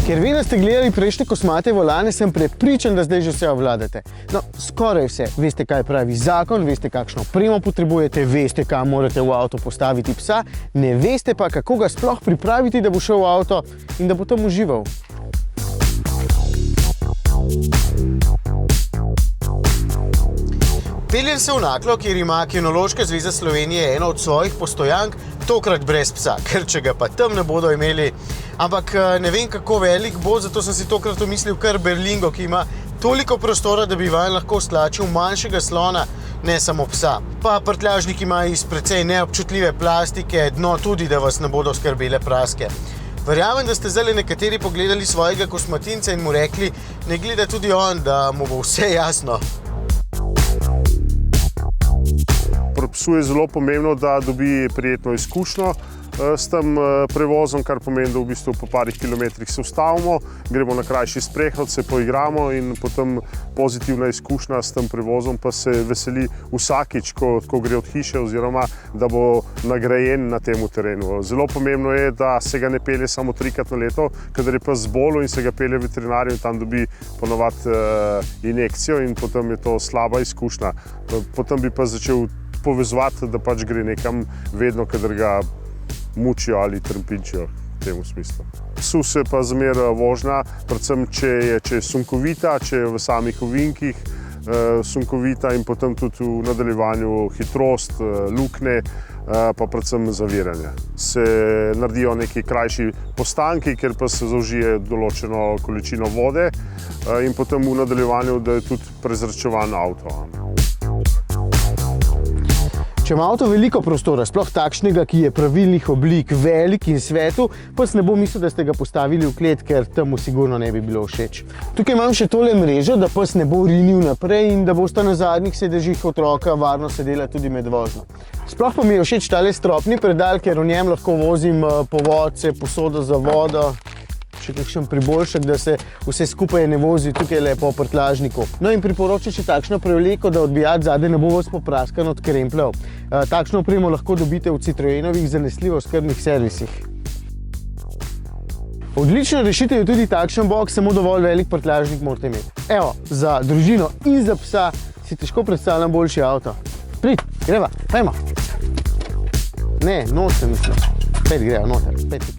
Ker vi, da ste gledali prejšnje kosmate volane, sem prepričan, da zdaj že vse obvladate. No, skoraj vse. Veste, kaj pravi zakon, veste, kakšno opremo potrebujete, veste, kam morate v avto postaviti psa, ne veste pa, kako ga sploh pripraviti, da bo šel v avto in da bo tam užival. Peljem se v Naklo, kjer ima Kinološka zveza Slovenije eno od svojih postojank, tokrat brez psa, ker če ga pa tam ne bodo imeli. Ampak ne vem, kako velik bo, zato sem si tokrat umislil kar Berlingo, ki ima toliko prostora, da bi vanj lahko stlačil manjšega slona, ne samo psa. Pa prtljažnik ima iz precej neobčutljive plastike, dno tudi, da vas ne bodo skrbele praske. Verjamem, da ste zdaj nekateri pogledali svojega kosmatinca in mu rekli, ne gleda tudi on, da mu bo vse jasno. Pri psu je zelo pomembno, da dobi prijetno izkušnjo s tem prevozom, kar pomeni, da v bistvu po parih kilometrih se ustavimo, gremo na krajši sprehod, se poigramo in potem pozitivna izkušnja s tem prevozom pa se veseli vsakič, ko gre od hiše oziroma da bo nagrajen na tem terenu. Zelo pomembno je, da se ga ne pelje samo 3-krat na leto, kadar je pes zbolel in se ga pelje veterinarju in tam dobi ponovadi injekcijo in potem je to slaba izkušnja. Potem bi pa začel povezovati, da pač gre nekam vedno, kadar ga mučijo ali trpinčijo v tem smislu. Psu se pa zmer vožnja, predvsem če je sunkovita, če je v samih ovinkih sunkovita in potem tudi v nadaljevanju hitrost, luknje, pa predvsem zaviranje. Se naredijo neki krajši postanki, ker pa se zaužije določeno količino vode in potem v nadaljevanju, da je tudi prezračevan avto. Če ima avto veliko prostora, sploh takšnega, ki je pravilnih oblik, velik in svetu, pes ne bo mislil, da ste ga postavili v klet, ker tam mu sigurno ne bi bilo všeč. Tukaj imam še tole mrežo, da pes ne bo rinil naprej in da bosta na zadnjih sedežih otroka varno sedela tudi med vožnjo. Sploh pa mi je všeč tale stropni predal, ker v njem lahko vozim povodce, posodo za vodo, še kakšen priboljšek, da se vse skupaj ne vozi tukaj le po prtljažniku. No in priporočam še takšno prevleko, da odbijat zadaj ne bo vas popraskan od krempljev. Takšno opremo lahko dobite v Citroenovih zanesljivo skrbnih servisih. Odlična rešitev je tudi takšen boks, samo dovolj velik prtljažnik morate imeti. Evo, za družino in za psa si težko predstavljam boljši avto. Prid, greva, pojmo. Ne, noter mislim. Spet greva, noter, spet.